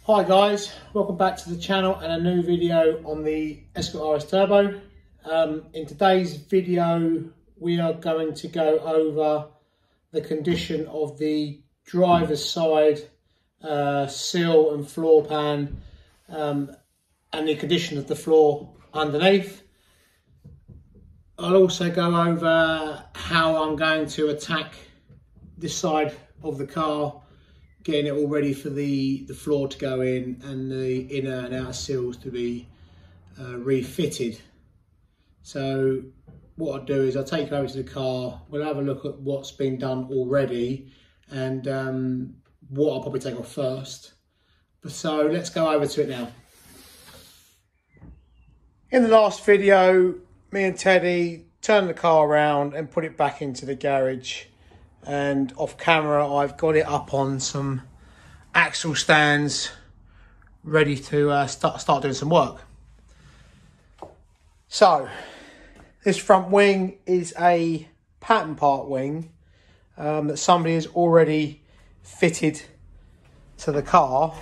Hi guys, welcome back to the channel and a new video on the Escort RS Turbo. In today's video we are going to go over the condition of the driver's side sill and floor pan and the condition of the floor underneath. I'll also go over how I'm going to attack this side of the car, getting it all ready for the floor to go in and the inner and outer sills to be refitted. So what I'll do is I'll take you over to the car, we'll have a look at what's been done already and what I'll probably take off first. So let's go over to it now. In the last video, me and Teddy turned the car around and put it back into the garage. And off camera, I've got it up on some axle stands, ready to start doing some work. So, this front wing is a pattern part wing that somebody has already fitted to the car,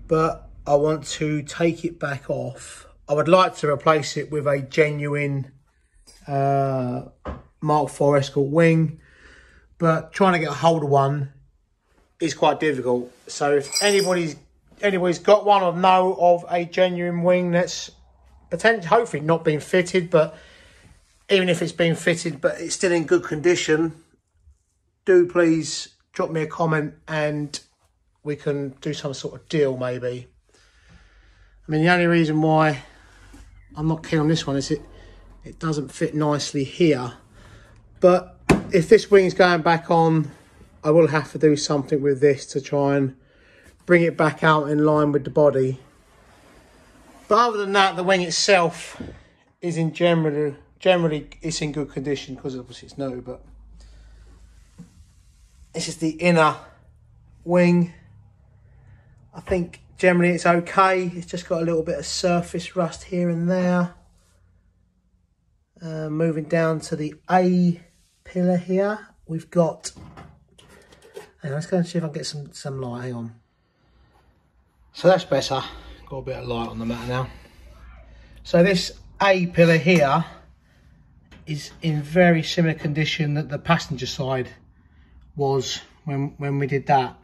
but I want to take it back off. I would like to replace it with a genuine Mark IV Escort wing, but trying to get a hold of one is quite difficult. So if anybody's got one or know of a genuine wing that's potentially, hopefully not been fitted, but even if it's been fitted but it's still in good condition, do please drop me a comment and we can do some sort of deal maybe. I mean, the only reason why I'm not keen on this one is it doesn't fit nicely here. But if this wing's going back on, I will have to do something with this to try and bring it back out in line with the body. But other than that, the wing itself is in generally it's in good condition because obviously it's new. But this is the inner wing. I think generally it's okay. It's just got a little bit of surface rust here and there. Moving down to the A pillar here, we've got, let's go and see if I can get some light. Hang on. So that's better, got a bit of light on the matter now. So this A pillar here is in very similar condition that the passenger side was when we did that.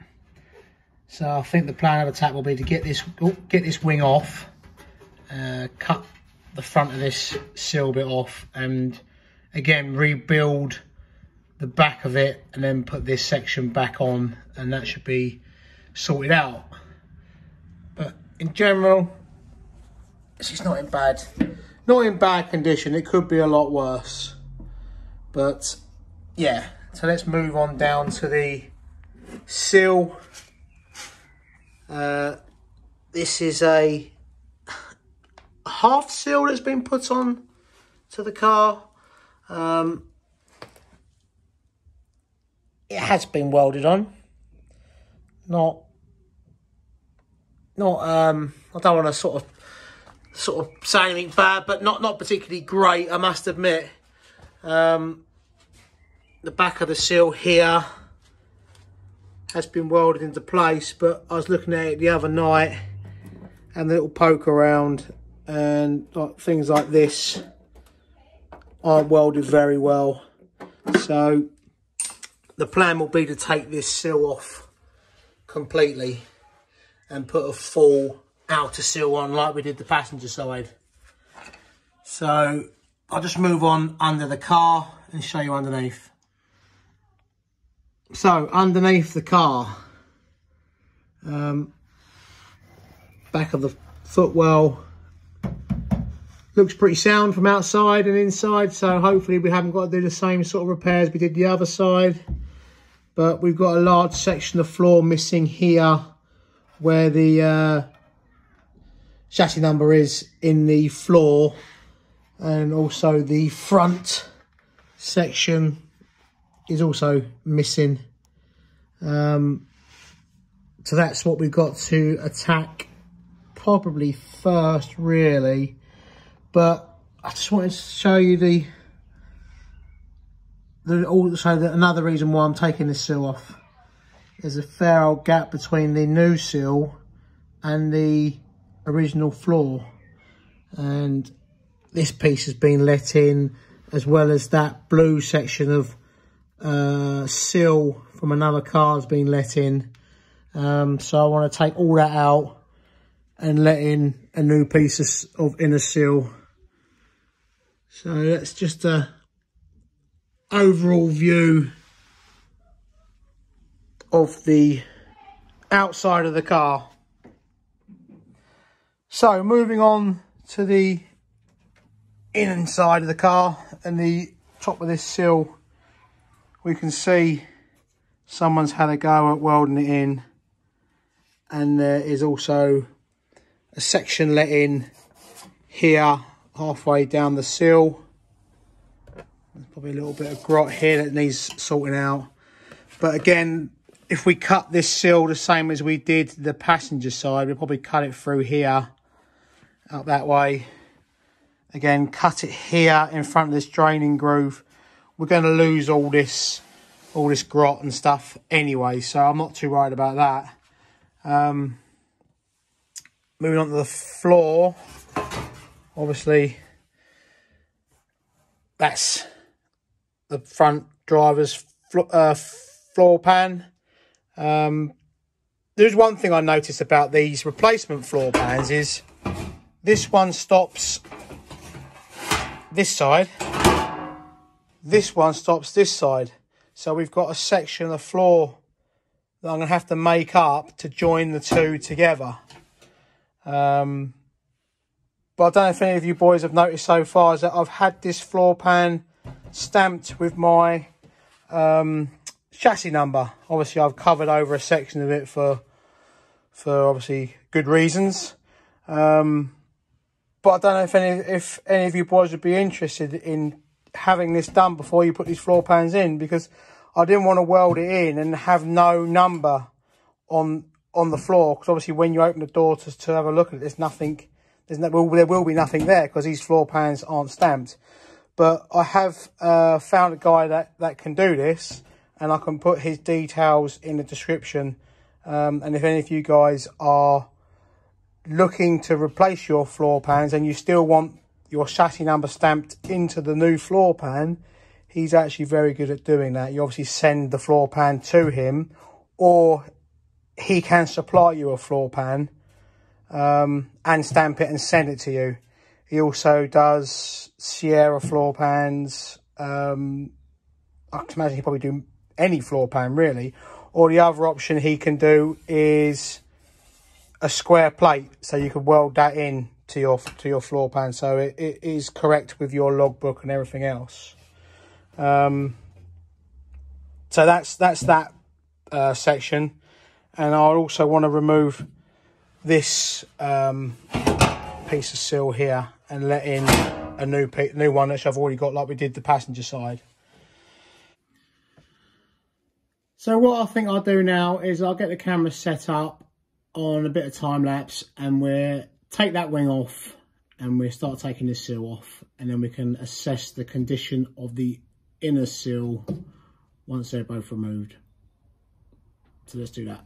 So I think the plan of attack will be to get this wing off, cut the front of this sill bit off, and again rebuild the back of it and then put this section back on, and that should be sorted out. But in general, it's just not in bad condition. It could be a lot worse, but yeah. So let's move on down to the sill. This is a half sill that's been put on to the car. It has been welded on. Not I don't want to sort of say anything bad, but not particularly great, I must admit. The back of the sill here has been welded into place, but I was looking at it the other night and the little poke around, and things like this aren't welded very well. So the plan will be to take this sill off completely and put a full outer sill on like we did the passenger side. So I'll just move on under the car and show you underneath. So underneath the car, back of the footwell looks pretty sound from outside and inside, so hopefully we haven't got to do the same sort of repairs we did the other side. But we've got a large section of floor missing here where the chassis number is in the floor, and also the front section is also missing. So that's what we've got to attack probably first, really. But I just wanted to show you another reason why I'm taking this sill off there's a fair old gap between the new sill and the original floor, and this piece has been let in, as well as that blue section of sill from another car has been let in. So I want to take all that out and let in a new piece of inner sill. So that's just a overall view of the outside of the car. So moving on to the inside of the car and the top of this sill, we can see someone's had a go at welding it in, and there is also a section let in here halfway down the sill. There's probably a little bit of grot here that needs sorting out, but again, if we cut this sill the same as we did the passenger side, we'll probably cut it through here up that way. Again, cut it here in front of this draining groove. We're going to lose all this grot and stuff anyway, so I'm not too worried about that. Moving on to the floor, obviously that's the front driver's floor pan. There's one thing I noticed about these replacement floor pans is this one stops this side, this one stops this side. So we've got a section of the floor that I'm going to have to make up to join the two together. But I don't know if any of you boys have noticed so far is that I've had this floor pan stamped with my chassis number. Obviously I've covered over a section of it for obviously good reasons. But I don't know if any of you boys would be interested in having this done before you put these floor pans in, because I didn't want to weld it in and have no number on the floor, because obviously when you open the door to have a look at it, there will be nothing there because these floor pans aren't stamped. But I have found a guy that can do this, and I can put his details in the description. And if any of you guys are looking to replace your floor pans and you still want your chassis number stamped into the new floor pan, he's actually very good at doing that. You obviously send the floor pan to him, or he can supply you a floor pan and stamp it and send it to you. He also does Sierra floor pans. I can imagine he probably do any floor pan really. Or the other option he can do is a square plate, so you could weld that in to your floor pan, so it is correct with your logbook and everything else. So that's that section, and I also want to remove this piece of sill here and let in a new one which I've already got, like we did the passenger side. So what I think I'll do now is I'll get the camera set up on a bit of time lapse, and we'll take that wing off and we'll start taking the sill off, and then we can assess the condition of the inner sill once they're both removed. So let's do that.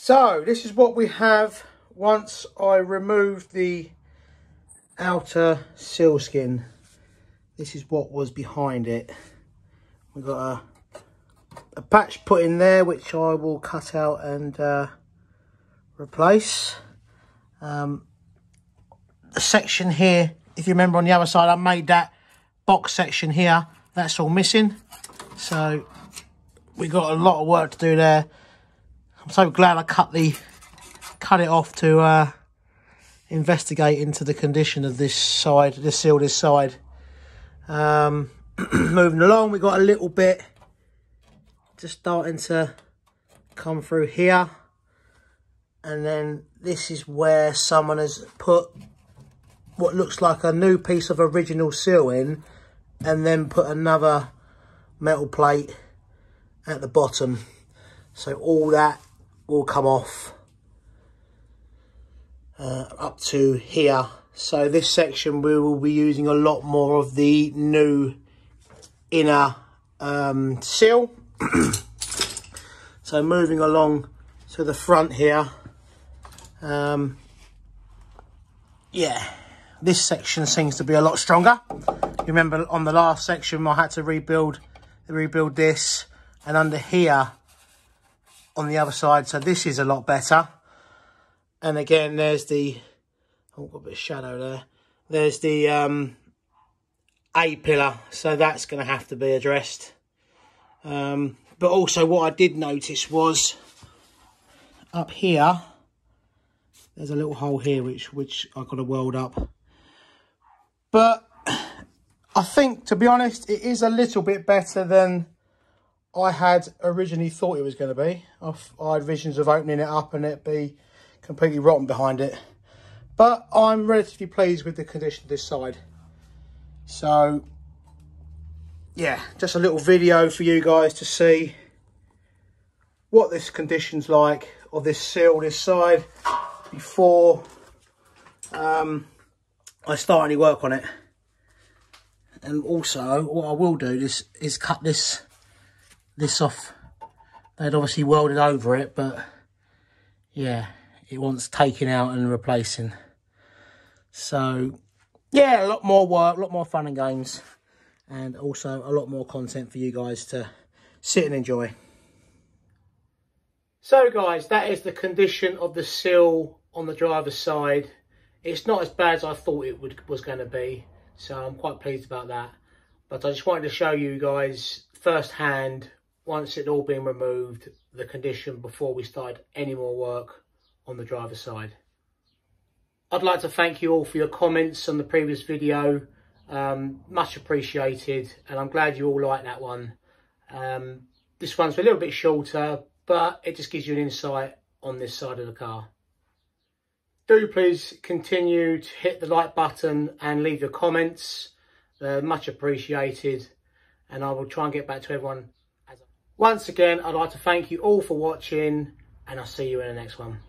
So this is what we have once I removed the outer sill skin. This is what was behind it. We've got a patch put in there which I will cut out and replace. The section here, if you remember on the other side, I made that box section here. That's all missing. So we got a lot of work to do there. I'm so glad I cut it off to investigate into the condition of this side, this sill, this side. Moving along, we got a little bit just starting to come through here, and then this is where someone has put what looks like a new piece of original sill in, and then put another metal plate at the bottom. So all that will come off up to here. So this section we will be using a lot more of the new inner sill. So moving along to the front here, yeah, this section seems to be a lot stronger. You remember on the last section I had to rebuild this, and under here on the other side, so this is a lot better. And again, there's the, oh, got a bit of shadow there. There's the A pillar, so that's going to have to be addressed. But also what I did notice was up here, there's a little hole here which I've got to weld up. But I think, to be honest, it is a little bit better than I had originally thought it was going to be. I had visions of opening it up and it be completely rotten behind it. But I'm relatively pleased with the condition of this side. So, yeah, just a little video for you guys to see what this condition's like, or this sill, this side, before I start any work on it. And also, what I will do is cut this off. They'd obviously welded over it, but yeah, it wants taking out and replacing. So yeah, a lot more work, a lot more fun and games, and also a lot more content for you guys to sit and enjoy. So guys, that is the condition of the sill on the driver's side. It's not as bad as I thought it was going to be, so I'm quite pleased about that. But I just wanted to show you guys firsthand, once it all been removed, the condition before we started any more work on the driver's side. I'd like to thank you all for your comments on the previous video. Much appreciated, and I'm glad you all like that one. This one's a little bit shorter, but it just gives you an insight on this side of the car. Do please continue to hit the like button and leave your comments. They're much appreciated, and I will try and get back to everyone. Once again, I'd like to thank you all for watching, and I'll see you in the next one.